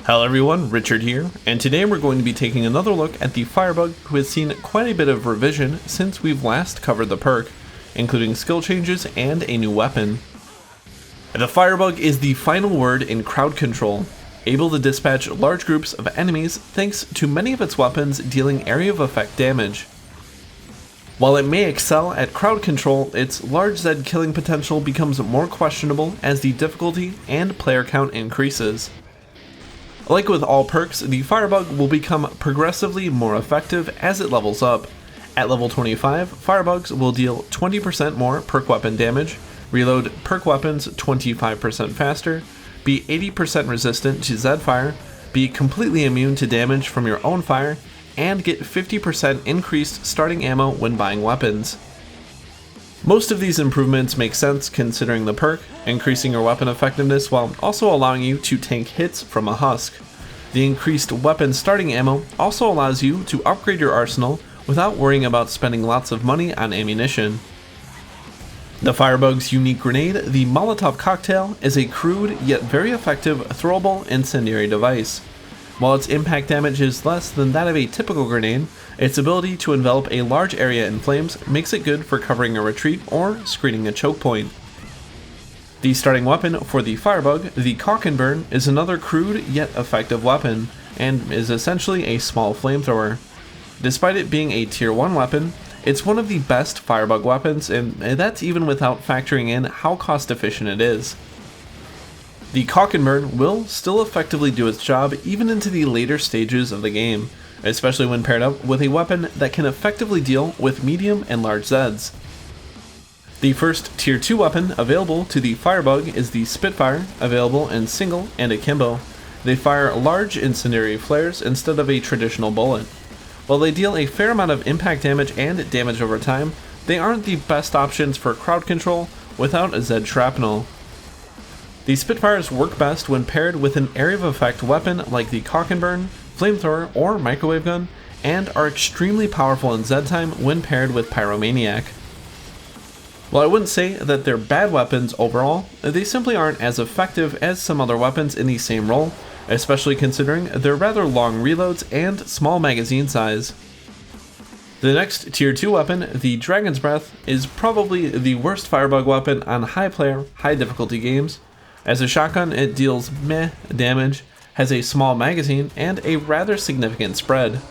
Hello everyone, Richard here, and today we're going to be taking another look at the Firebug, who has seen quite a bit of revision since we've last covered the perk, including skill changes and a new weapon. The Firebug is the final word in crowd control, able to dispatch large groups of enemies thanks to many of its weapons dealing area of effect damage. While it may excel at crowd control, its large Zed killing potential becomes more questionable as the difficulty and player count increases. Like with all perks, the Firebug will become progressively more effective as it levels up. At level 25, Firebugs will deal 20% more perk weapon damage, reload perk weapons 25% faster, be 80% resistant to Zed fire, be completely immune to damage from your own fire, and get 50% increased starting ammo when buying weapons. Most of these improvements make sense considering the perk, increasing your weapon effectiveness while also allowing you to tank hits from a Husk. The increased weapon starting ammo also allows you to upgrade your arsenal without worrying about spending lots of money on ammunition. The Firebug's unique grenade, the Molotov cocktail, is a crude yet very effective throwable incendiary device. While its impact damage is less than that of a typical grenade, its ability to envelop a large area in flames makes it good for covering a retreat or screening a choke point. The starting weapon for the Firebug, the Afterburn, is another crude yet effective weapon, and is essentially a small flamethrower. Despite it being a tier 1 weapon, it's one of the best Firebug weapons, and that's even without factoring in how cost efficient it is. The Afterburn will still effectively do its job even into the later stages of the game, especially when paired up with a weapon that can effectively deal with medium and large Zeds. The first tier 2 weapon available to the Firebug is the Spitfire, available in single and akimbo. They fire large incendiary flares instead of a traditional bullet. While they deal a fair amount of impact damage and damage over time, they aren't the best options for crowd control without a Zed shrapnel. The Spitfires work best when paired with an area of effect weapon like the Afterburn, flamethrower, or microwave gun, and are extremely powerful in Zed time when paired with Pyromaniac. While I wouldn't say that they're bad weapons overall, they simply aren't as effective as some other weapons in the same role, especially considering their rather long reloads and small magazine size. The next tier 2 weapon, the Dragon's Breath, is probably the worst Firebug weapon on high player, high difficulty games. As a shotgun, it deals meh damage, has a small magazine, and a rather significant spread.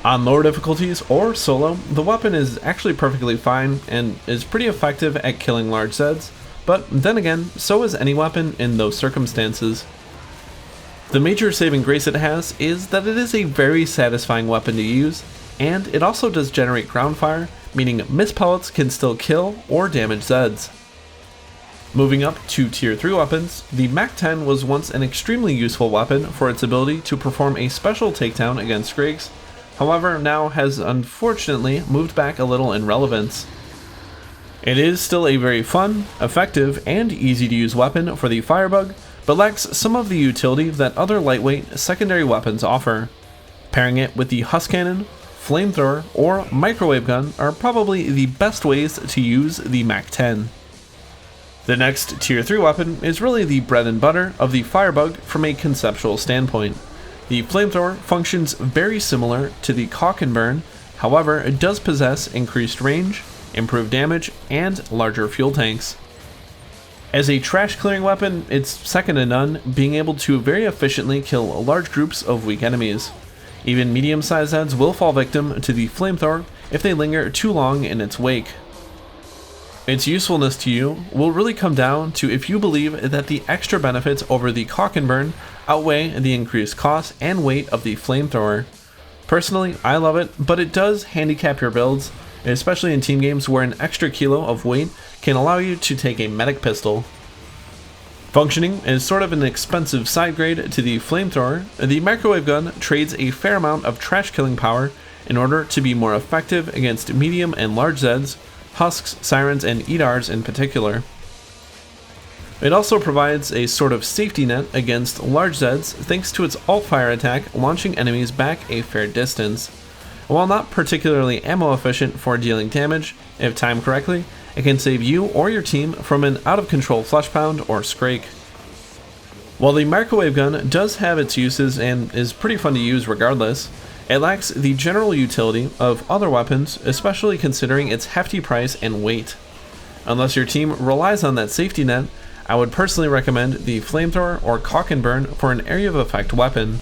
On lower difficulties or solo, the weapon is actually perfectly fine and is pretty effective at killing large Zeds, but then again, so is any weapon in those circumstances. The major saving grace it has is that it is a very satisfying weapon to use, and it also does generate ground fire, meaning missed pellets can still kill or damage Zeds. Moving up to tier 3 weapons, the MAC-10 was once an extremely useful weapon for its ability to perform a special takedown against Griggs, however now has unfortunately moved back a little in relevance. It is still a very fun, effective, and easy to use weapon for the Firebug, but lacks some of the utility that other lightweight secondary weapons offer. Pairing it with the Husk cannon, flamethrower, or microwave gun are probably the best ways to use the MAC-10. The next tier 3 weapon is really the bread and butter of the Firebug from a conceptual standpoint. The flamethrower functions very similar to the Afterburn, however it does possess increased range, improved damage, and larger fuel tanks. As a trash clearing weapon, it's second to none, being able to very efficiently kill large groups of weak enemies. Even medium-sized Zeds will fall victim to the flamethrower if they linger too long in its wake. Its usefulness to you will really come down to if you believe that the extra benefits over the Afterburn outweigh the increased cost and weight of the flamethrower. Personally, I love it, but it does handicap your builds, especially in team games where an extra kilo of weight can allow you to take a medic pistol. Functioning as sort of an expensive side grade to the flamethrower, the microwave gun trades a fair amount of trash killing power in order to be more effective against medium and large Zeds, Husks, Sirens, and Edars in particular. It also provides a sort of safety net against large Zeds thanks to its alt-fire attack launching enemies back a fair distance. While not particularly ammo efficient for dealing damage, if timed correctly, it can save you or your team from an out-of-control flesh pound or scrake. While the microwave gun does have its uses and is pretty fun to use regardless, it lacks the general utility of other weapons, especially considering its hefty price and weight. Unless your team relies on that safety net, I would personally recommend the flamethrower or cock and burn for an area of effect weapon.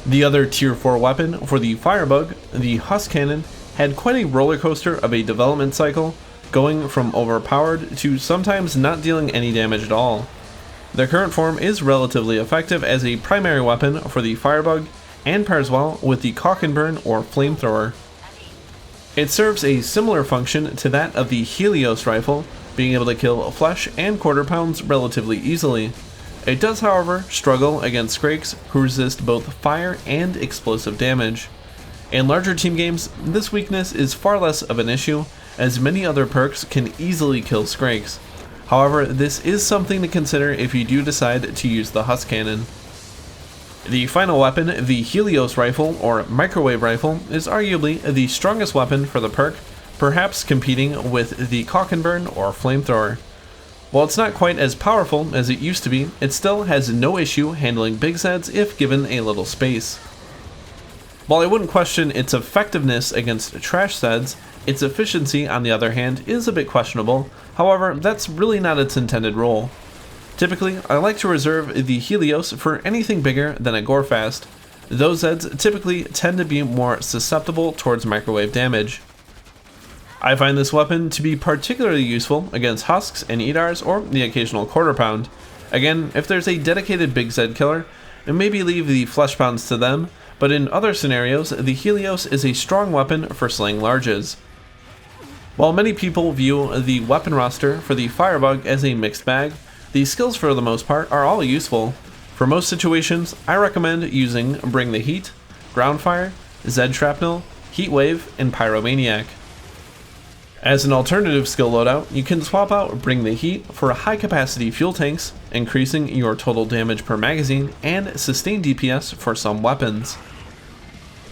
The other tier 4 weapon for the Firebug, the Husk cannon, had quite a roller coaster of a development cycle, going from overpowered to sometimes not dealing any damage at all. The current form is relatively effective as a primary weapon for the Firebug and pairs well with the cock and burn or flamethrower. It serves a similar function to that of the Helios rifle, being able to kill flesh and quarter pounds relatively easily. It does, however, struggle against Skrakes who resist both fire and explosive damage. In larger team games, this weakness is far less of an issue, as many other perks can easily kill Skrakes. However, this is something to consider if you do decide to use the Husk cannon. The final weapon, the Helios rifle or microwave rifle, is arguably the strongest weapon for the perk, perhaps competing with the cock and burn or flamethrower. While it's not quite as powerful as it used to be, it still has no issue handling big Zeds if given a little space. While I wouldn't question its effectiveness against trash Zeds, its efficiency on the other hand is a bit questionable. However, that's really not its intended role. Typically, I like to reserve the Helios for anything bigger than a Gorefast. Those Zeds typically tend to be more susceptible towards microwave damage. I find this weapon to be particularly useful against Husks and Edars or the occasional quarter pound. Again, if there's a dedicated big Zed killer, maybe leave the flesh pounds to them, but in other scenarios, the Helios is a strong weapon for slaying larges. While many people view the weapon roster for the Firebug as a mixed bag, the skills for the most part are all useful. For most situations, I recommend using Bring the Heat, Ground Fire, Zed Shrapnel, Heat Wave, and Pyromaniac. As an alternative skill loadout, you can swap out Bring the Heat for high capacity fuel tanks, increasing your total damage per magazine, and sustained DPS for some weapons.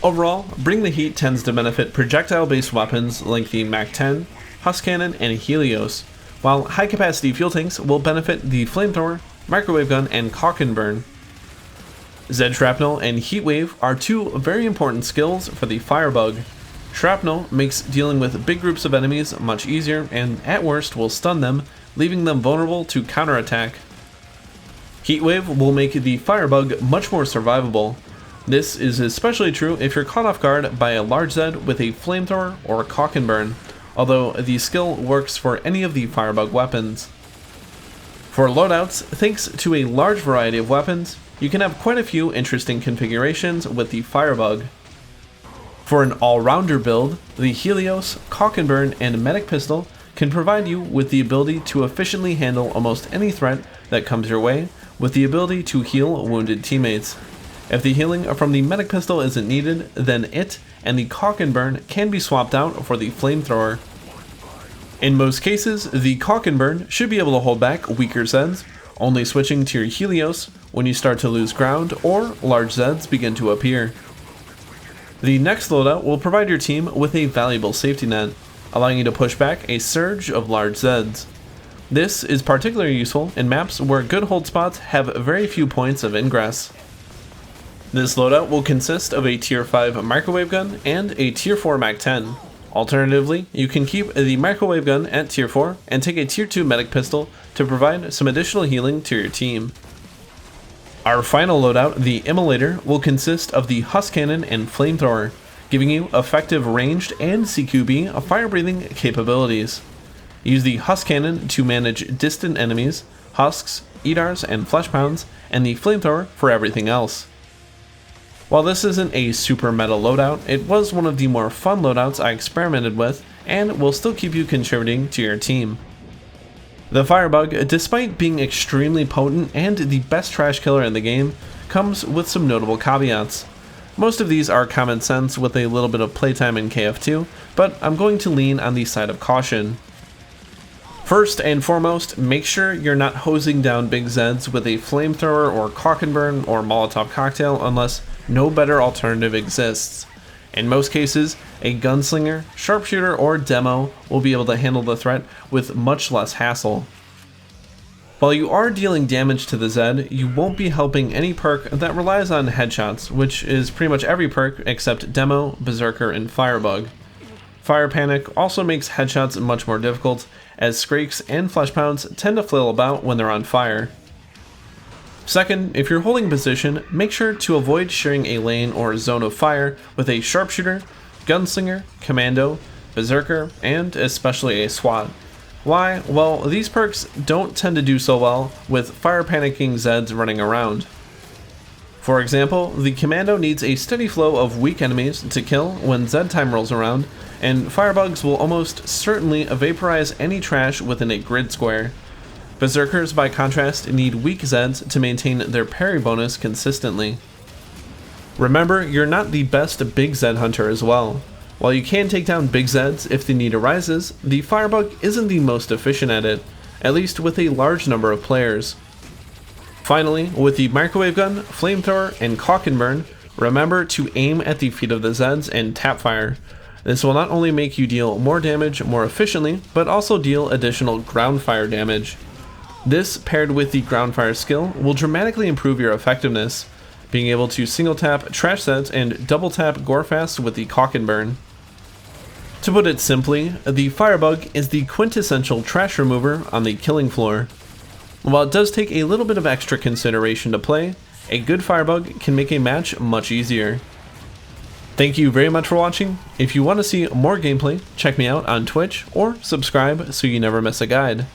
Overall, Bring the Heat tends to benefit projectile based weapons like the MAC-10, Husk Cannon, and Helios, while high capacity fuel tanks will benefit the flamethrower, microwave gun, and cock and burn. Zed Shrapnel and Heat Wave are two very important skills for the Firebug. Shrapnel makes dealing with big groups of enemies much easier and at worst will stun them, leaving them vulnerable to counterattack. Heat Wave will make the Firebug much more survivable. This is especially true if you're caught off guard by a large Zed with a flamethrower or cock and burn, although the skill works for any of the Firebug weapons. For loadouts, thanks to a large variety of weapons, you can have quite a few interesting configurations with the Firebug. For an all-rounder build, the Helios, Cock and Burn, and Medic Pistol can provide you with the ability to efficiently handle almost any threat that comes your way, with the ability to heal wounded teammates. If the healing from the Medic Pistol isn't needed, then it and the Cock and Burn can be swapped out for the Flamethrower. In most cases, the Cock and Burn should be able to hold back weaker Zeds, only switching to your Helios when you start to lose ground or large Zeds begin to appear. The next loadout will provide your team with a valuable safety net, allowing you to push back a surge of large Zeds. This is particularly useful in maps where good hold spots have very few points of ingress. This loadout will consist of a tier 5 microwave gun and a tier 4 MAC-10. Alternatively, you can keep the microwave gun at tier 4 and take a tier 2 medic pistol to provide some additional healing to your team. Our final loadout, the Immolator, will consist of the Husk Cannon and Flamethrower, giving you effective ranged and CQB fire-breathing capabilities. Use the Husk Cannon to manage distant enemies, Husks, Edars, and Flesh Pounds, and the Flamethrower for everything else. While this isn't a super meta loadout, it was one of the more fun loadouts I experimented with, and will still keep you contributing to your team. The Firebug, despite being extremely potent and the best trash killer in the game, comes with some notable caveats. Most of these are common sense with a little bit of playtime in KF2, but I'm going to lean on the side of caution. First and foremost, make sure you're not hosing down big Zeds with a flamethrower or cock and burn or Molotov cocktail unless no better alternative exists. In most cases, a gunslinger, sharpshooter, or demo will be able to handle the threat with much less hassle. While you are dealing damage to the Zed, you won't be helping any perk that relies on headshots, which is pretty much every perk except Demo, Berserker, and Firebug. Fire Panic also makes headshots much more difficult, as Skrakes and Flesh Pounds tend to flail about when they're on fire. Second, if you're holding position, make sure to avoid sharing a lane or zone of fire with a Sharpshooter, Gunslinger, Commando, Berserker, and especially a SWAT. Why? Well, these perks don't tend to do so well with fire panicking Zeds running around. For example, the Commando needs a steady flow of weak enemies to kill when Zed time rolls around, and Firebugs will almost certainly vaporize any trash within a grid square. Berserkers, by contrast, need weak Zeds to maintain their parry bonus consistently. Remember, you're not the best big Zed hunter as well. While you can take down big Zeds if the need arises, the Firebug isn't the most efficient at it, at least with a large number of players. Finally, with the Microwave Gun, Flamethrower, and Caulk and Burn, remember to aim at the feet of the Zeds and tap fire. This will not only make you deal more damage more efficiently, but also deal additional ground fire damage. This, paired with the ground fire skill, will dramatically improve your effectiveness, being able to single tap trash Zeds and double tap Gorefast with the Caulk and Burn. To put it simply, the Firebug is the quintessential trash remover on the killing floor. While it does take a little bit of extra consideration to play, a good Firebug can make a match much easier. Thank you very much for watching. If you want to see more gameplay, check me out on Twitch or subscribe so you never miss a guide.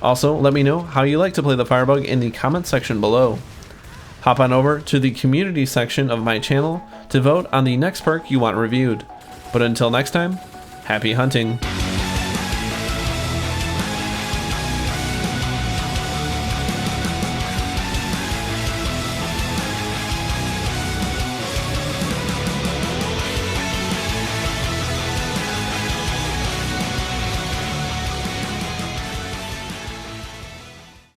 Also, let me know how you like to play the Firebug in the comment section below. Hop on over to the community section of my channel to vote on the next perk you want reviewed. But until next time, happy hunting!